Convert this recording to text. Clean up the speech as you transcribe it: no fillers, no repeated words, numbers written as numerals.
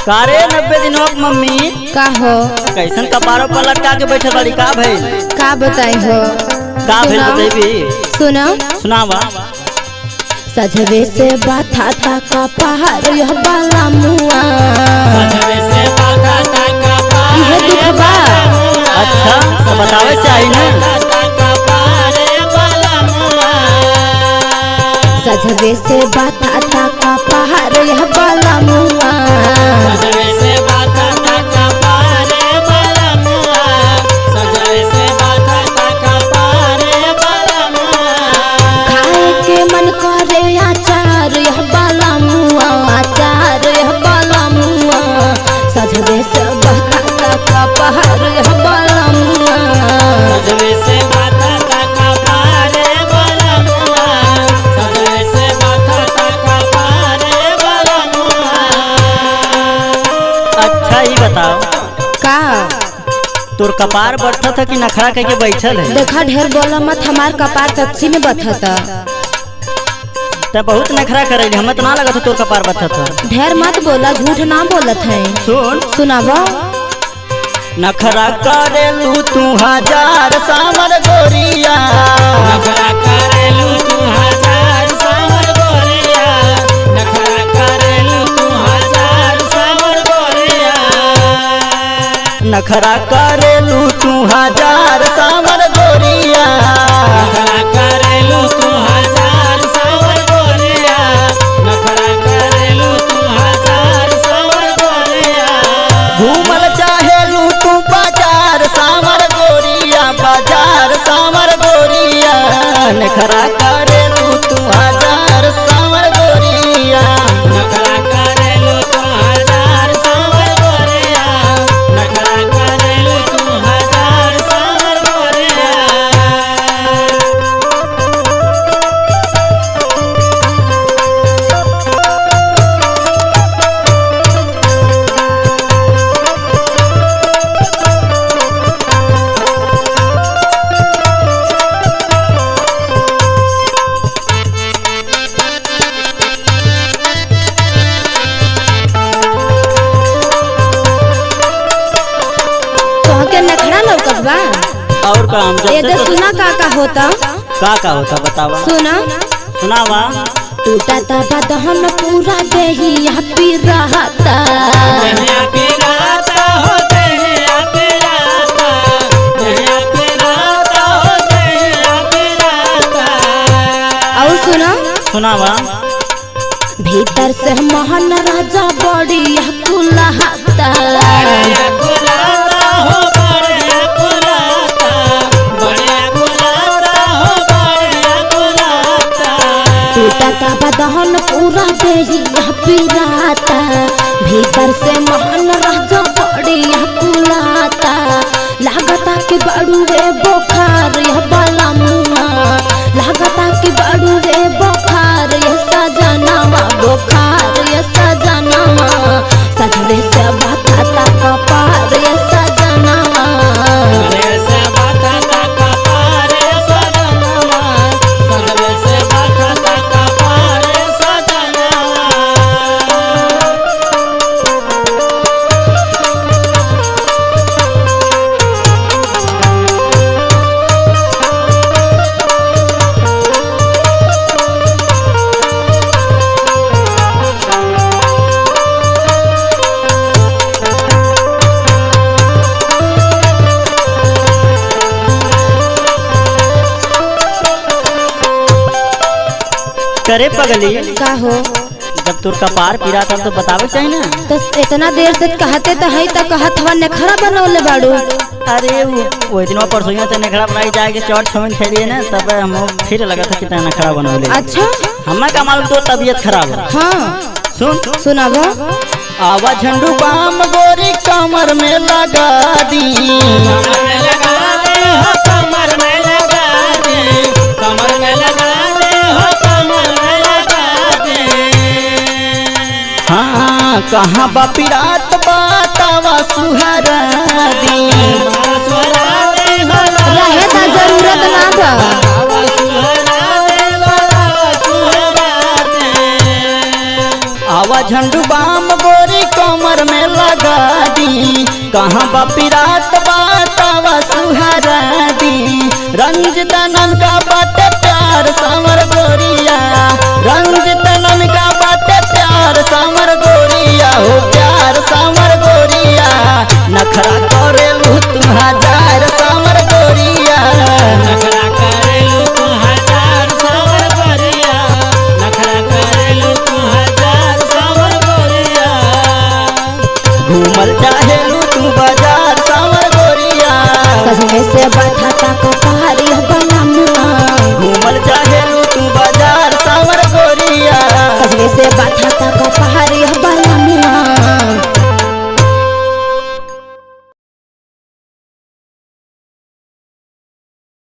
कारे 90 दिनों की मम्मी का हो कैसन कपारों पर लटका के बैठे बड़ी का भाई का बताई हो का भाई बताइबी सुना सुनावा। सजवे से बाथा था का पहाड़ यह बाला मुआ सजवे से बाथा था का पहाड़ ये दुख बा अच्छा तो बतावे चाहिए ना। सजवे से बाथा था का पहाड़ यह बाला मुआ सजवे से बाथा था का पहाड़ बाला मुआ सजवे से बाथा था का पहाड़ बाला मुआ खाए के मन करे अचार यह बाला मुआ अचार यह बाला मुआ सजवे से बाथा था का पहाड़ यह बाला मुआ सजवे से बाथा था का पहाड़ बाला मुआ सजवे से बाथा था का पहाड़ बाला मुआ। अच्छा ही बताओ का तोर कपार बढ़ता था कि नखरा करके बैठल है। देखा ढेर बोला मत हमार कपार सच्ची में बथता तब बहुत नखरा करे हमें तो ना लगा था तोर कपार बढ़ता था। ढेर मत बोला झूठ ना बोलत है सुन सुनाबो नखरा करेलू तू हजार सामर गोरिया नखरा करेलू तू हजार सावर गोरिया नखरा करेलू तू हजार सावर गोरिया नखरा करेलू तू हजार सामर गोरिया नखरा करेलू तू हजार सावर गोरिया नखरा करेलू तू हजार सावर गोरिया घूमल चाहेलू तू बाजार सामर गोरिया बाजार सामर गोरिया नखरा करेलू तू हजार सामर गोरिया नखरा करेलू तू हजार सावर गोरिया नखरा करेलू तू हजार सावर गोरिया। तोहके नखरा लौकत बा और काम ये दे सुना का होता का होता बतावा सुना सुनावा। टूटा ता बदहन पूरा देही पी रहता दहिया पिराता हो दहिया पिराता दहिया पिराता हो दहिया पिराता। और सुना सुनावा। भीतर से मोहन राजा बड़ी कुलहता बढ़िया कुलाता हो बढ़िया कुलाता बढ़िया कुलाता हो बढ़िया कुलाता। टूटा ता बदहन पूरा देही पिराता भीतर से मोहन राजा बड़ी कुलहता लागता कि बड़ू रे बोखार यह बाला मुआ लागता कि बड़ू रे बोखार यह सजनावा बोखार यह सजनावा सजवे से बाता ता कपार यह सजनावा सजवे से बाथा था का पहाड़ सजनवा सजवे से बाथा था का पहाड़ सजनवा। करे पगली का हो जब तोर कपार पीरा था तो बतावे चाहिए ना। तो इतना देर से कहते तो है तो कहत हवा नखरा बनौले बाड़ू अरे वो दिन परसों तो नखरा बनाई जाके चौट छमिन खेलिए ना तब हम फिर लगा था कितना नखरा बनौले। अच्छा हमारा का मालूम तो तबीयत खराब है। हाँ सुन सुनाबो आवा झंडू बाम गोरी कमर में लगा दी कमर में लगा दे हो कमर में लगा दे कमर में लगा दे हो कमर में लगा दे। हाँ कहाँ बापीरात बातावा सुहरा दी बासुरा दे हो रहे ता जरूरत ना बा बासुरा दे बासुरा दे। आवा झंडू बाम गोरी कमर में पपिरात बातावा सुहारा दी रंजित नन का बाटे प्यार सामर गोरिया रंजित नन का बाटे प्यार सामर गोरिया हो प्यार सामर गोरिया नखरा करेलू तू हजार सामर गोरिया नखरा करेलू तू हजार सावर गोरिया नखरा करेलू तू हजार सावर गोरिया घूमल चाहेलू तू बाजार सामर गोरिया सजने से बाधा तक पारी बनमुआ घूमल चाहेलू तू बाजार सामर गोरिया सजने से बाधा तक पारी